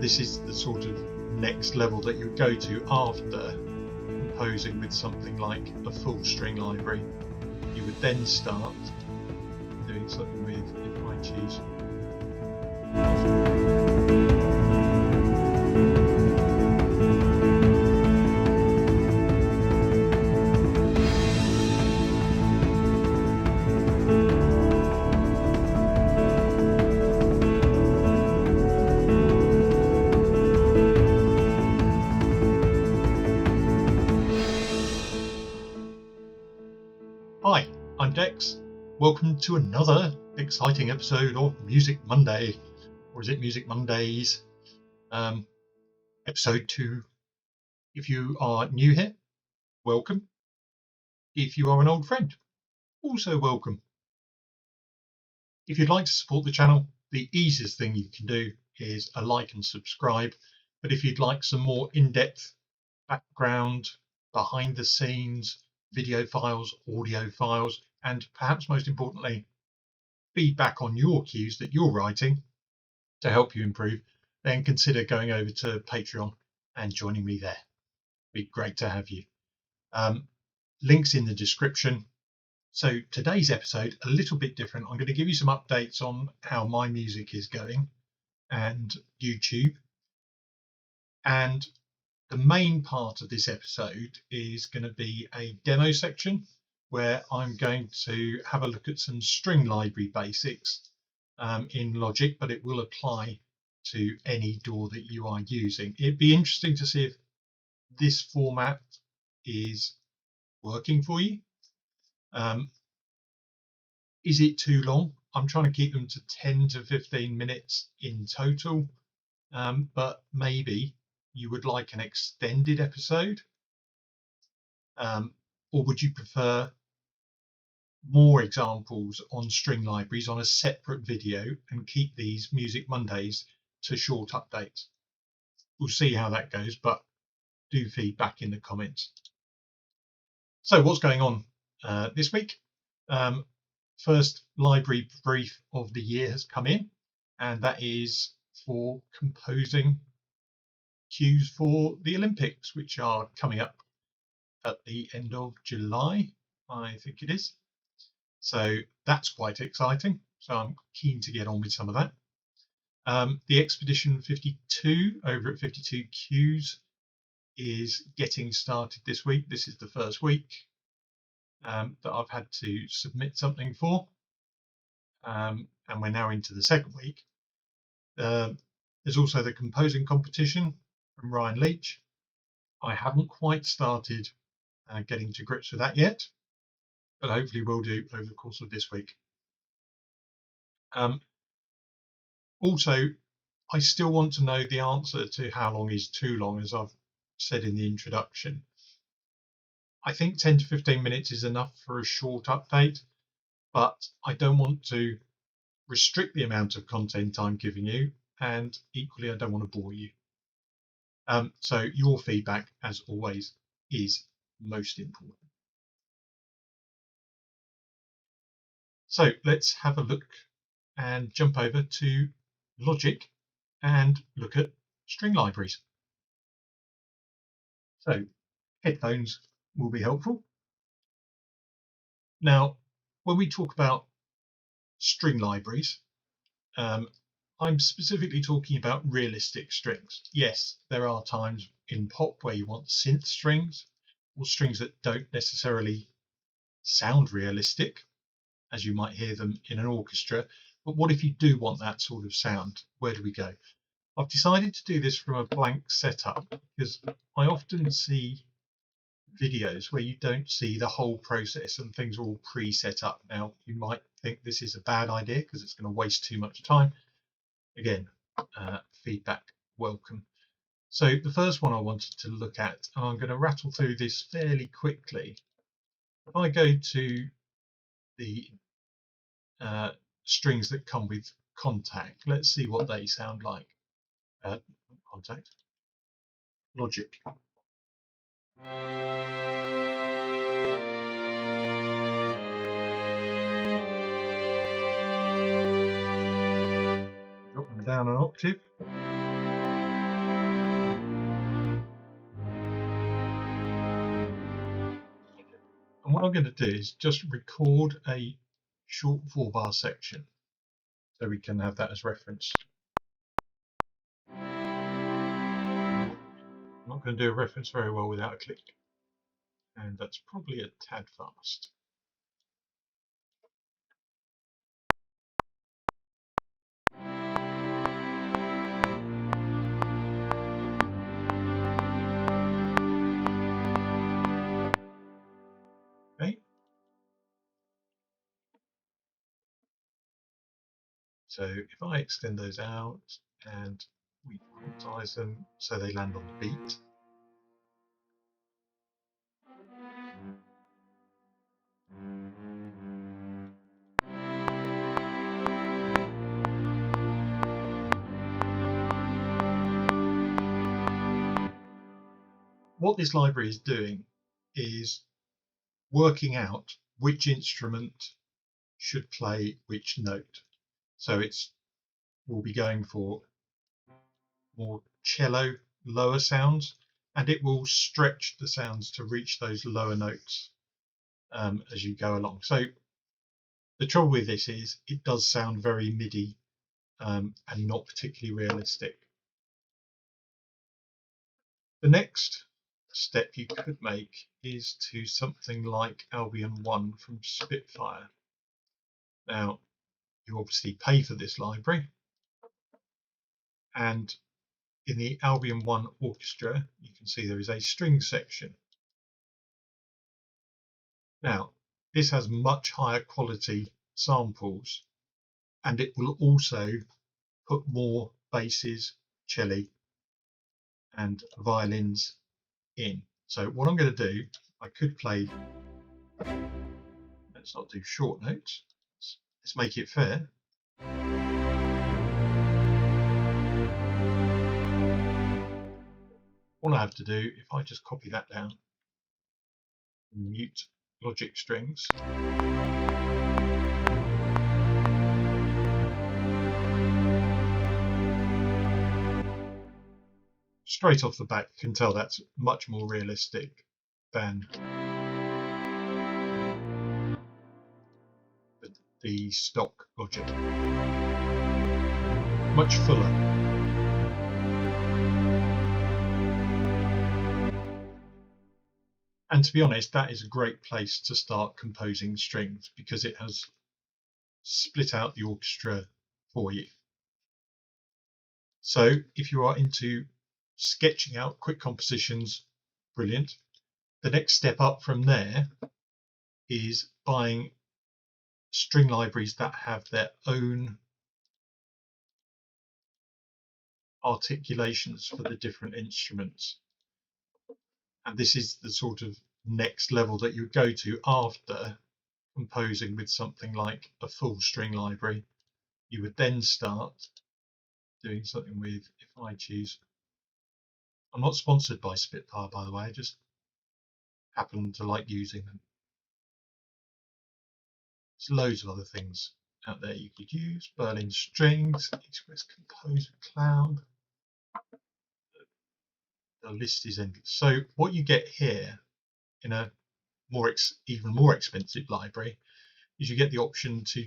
this is the sort of next level that you go to after composing with something like a full string library. You would then start doing something with, if I choose Hi, I'm Dex. Welcome to another exciting episode of Music Monday, or is it Music Mondays? Episode 2. If you are new here, welcome. If you are an old friend, also welcome. If you'd like to support the channel, the easiest thing you can do is a like and subscribe. But if you'd like some more in-depth background, behind the scenes, video files, audio files, and perhaps most importantly, feedback on your cues that you're writing to help you improve, then consider going over to Patreon and joining me there. It'd be great to have you. Links in the description. So today's episode, a little bit different. I'm going to give you some updates on how my music is going and YouTube. And the main part of this episode is going to be a demo section where I'm going to have a look at some string library basics in Logic, but it will apply to any DAW that you are using. It'd be interesting to see if this format is working for you. Is it too long? I'm trying to keep them to 10 to 15 minutes in total, but maybe you would like an extended episode, or would you prefer more examples on string libraries on a separate video and keep these Music Mondays to short updates? We'll see how that goes, but do feedback in the comments. So what's going on this week? First library brief of the year has come in, and that is for composing cues for the Olympics, which are coming up at the end of July, I think it is. So that's quite exciting. So I'm keen to get on with some of that. The Expedition 52 over at 52 Cues is getting started this week. This is the first week that I've had to submit something for. And we're now into the second week. There's also the composing competition from Ryan Leach. I haven't quite started getting to grips with that yet, but hopefully we'll do over the course of this week. Also, I still want to know the answer to how long is too long, as I've said in the introduction. I think 10 to 15 minutes is enough for a short update, but I don't want to restrict the amount of content I'm giving you, and equally I don't want to bore you. So your feedback, as always, is most important. So let's have a look and jump over to Logic and look at string libraries. So headphones will be helpful. Now, when we talk about string libraries, I'm specifically talking about realistic strings. Yes, there are times in pop where you want synth strings or strings that don't necessarily sound realistic, as you might hear them in an orchestra. But what if you do want that sort of sound? Where do we go? I've decided to do this from a blank setup because I often see videos where you don't see the whole process and things are all pre-set up. Now, you might think this is a bad idea because it's going to waste too much time. Again, feedback welcome. So the first one I wanted to look at, and I'm going to rattle through this fairly quickly. If I go to the strings that come with Contact, let's see what they sound like. Contact, Logic. Drop them down an octave. I'm going to do is just record a short 4-bar section so we can have that as reference. I'm not going to do a reference very well without a click, and that's probably a tad fast. Okay. So if I extend those out and we quantize them so they land on the beat. What this library is doing is working out which instrument should play which note. So we'll be going for more cello, lower sounds, and it will stretch the sounds to reach those lower notes as you go along. So the trouble with this is it does sound very MIDI and not particularly realistic. The next step you could make is to something like Albion 1 from Spitfire. Now, you obviously pay for this library, and in the Albion 1 orchestra, you can see there is a string section. Now, this has much higher quality samples, and it will also put more basses, cello, and violins in. So what I'm going to do, I could play, let's not do short notes, let's make it fair. All I have to do, if I just copy that down, mute Logic strings, straight off the bat you can tell that's much more realistic than the stock Logic. Much fuller. And to be honest, that is a great place to start composing strings because it has split out the orchestra for you. So if you are into sketching out quick compositions, brilliant. The next step up from there is buying string libraries that have their own articulations for the different instruments. And this is the sort of next level that you go to after composing with something like a full string library. You would then start doing something with, if I choose, I'm not sponsored by Spitfire, by the way, I just happen to like using them. There's loads of other things out there you could use. Berlin Strings, Express Composer Cloud. The list is endless. So what you get here in a even more expensive library is you get the option to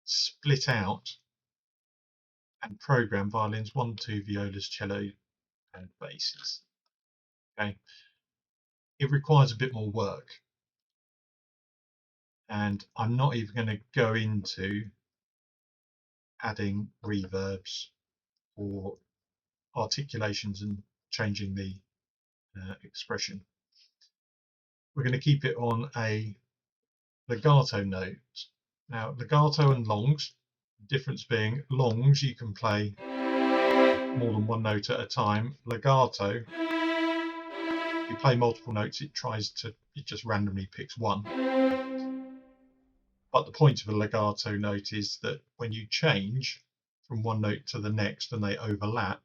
split out and program violins, 1, 2, violas, cello, and basses. Okay, it requires a bit more work, and I'm not even going to go into adding reverbs or articulations and changing the expression. We're going to keep it on a legato note. Now, legato and longs, the difference being longs you can play more than one note at a time. Legato, if you play multiple notes, it just randomly picks one. But the point of a legato note is that when you change from one note to the next and they overlap,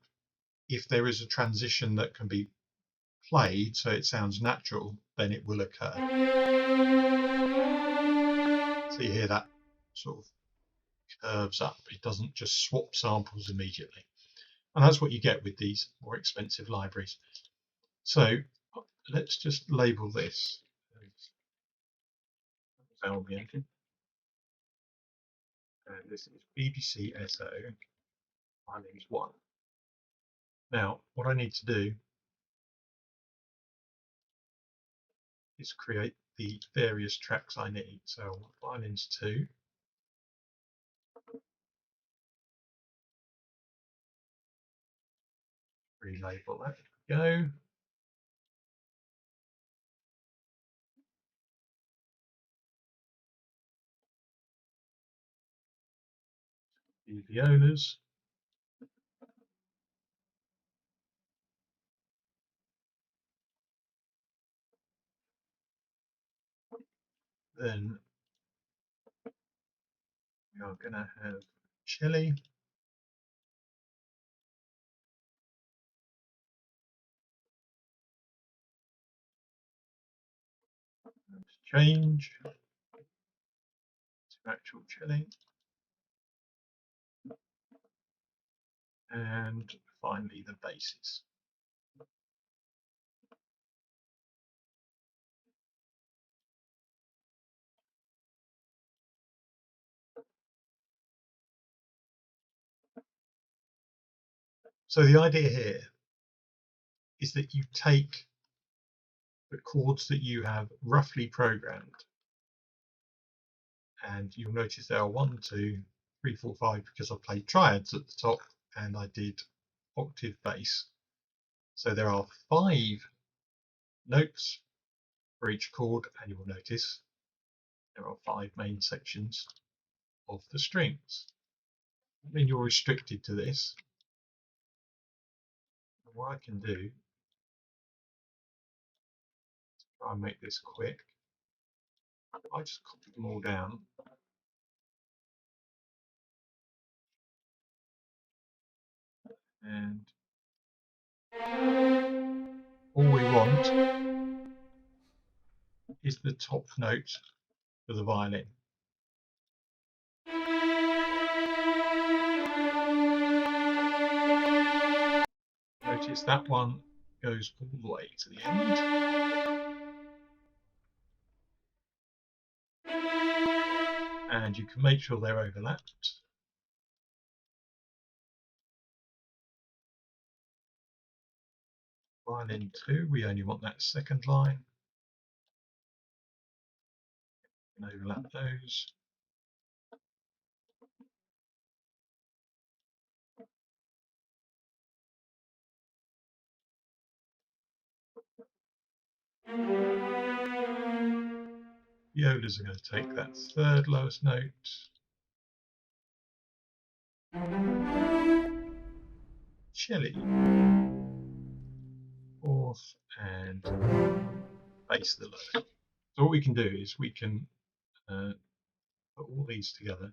if there is a transition that can be played so it sounds natural, then it will occur. So you hear that sort of curves up. It doesn't just swap samples immediately. And that's what you get with these more expensive libraries. So let's just label this Albion. And this is BBC SO violins 1. Now, what I need to do is create the various tracks I need. So I want violins 2, relabel that, go. The violas. Then we are going to have cello. Let's change to actual cello. And finally the basses. So the idea here is that you take the chords that you have roughly programmed, and you'll notice there are 1, 2, 3, 4, 5 because I played triads at the top and I did octave bass. So there are 5 notes for each chord, and you will notice there are 5 main sections of the strings. I mean, you're restricted to this. What I can do, try and make this quick, I just copy them all down. And all we want is the top note for the violin. Notice that one goes all the way to the end. And you can make sure they're overlapped. Violin 2, we only want that second line. And overlap those. Violas are going to take that third lowest note. Cello, fourth, and bass the low. So what we can do is we can put all these together.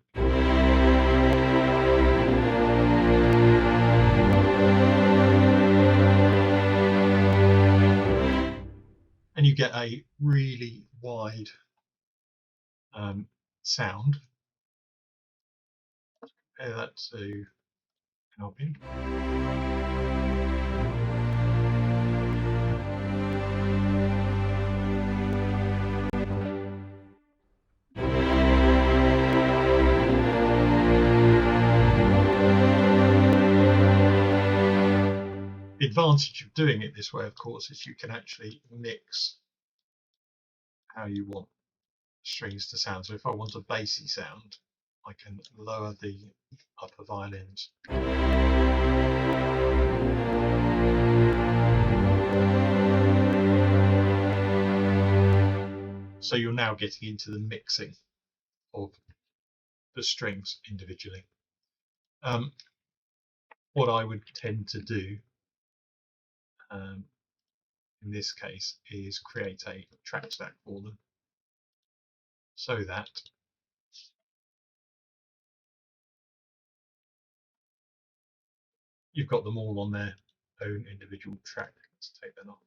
And you get a really wide sound. Compare that to Albion. The advantage of doing it this way, of course, is you can actually mix how you want strings to sound. So if I want a bassy sound, I can lower the upper violins. So you're now getting into the mixing of the strings individually. What I would tend to do in this case is create a track stack for them, so that you've got them all on their own individual track. Let's take that off.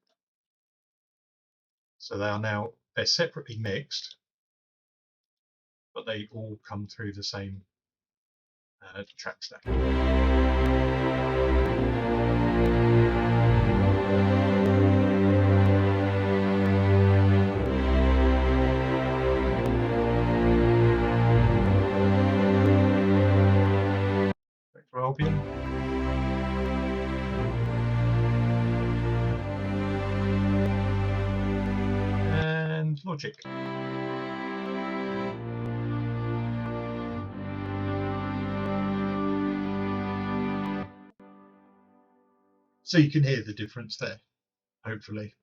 So they are now, they're separately mixed, but they all come through the same track stack. logic. So you can hear the difference there, hopefully.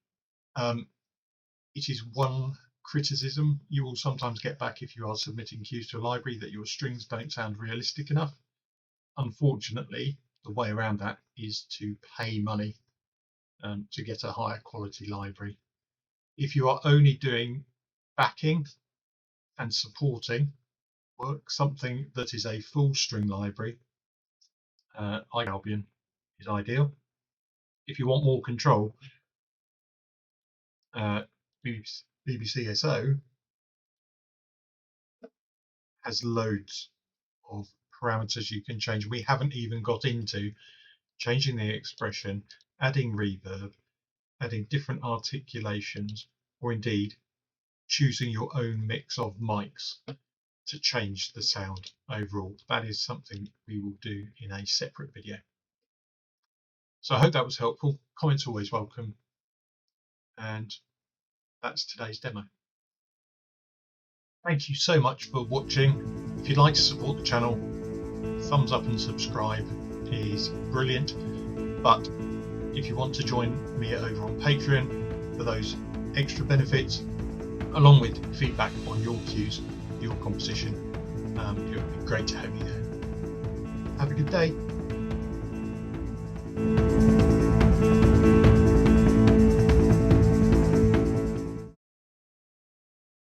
It is one criticism you will sometimes get back if you are submitting cues to a library, that your strings don't sound realistic enough. Unfortunately, the way around that is to pay money to get a higher quality library. If you are only doing backing and supporting work, something that is a full string library, Albion is ideal. If you want more control, BBC SO has loads of parameters you can change. We haven't even got into changing the expression, adding reverb, adding different articulations, or indeed choosing your own mix of mics to change the sound overall. That is something we will do in a separate video. So I hope that was helpful. Comments always welcome. And that's today's demo. Thank you so much for watching. If you'd like to support the channel, thumbs up and subscribe is brilliant. But if you want to join me over on Patreon for those extra benefits, along with feedback on your cues, your composition, it would be great to have you there. Have a good day.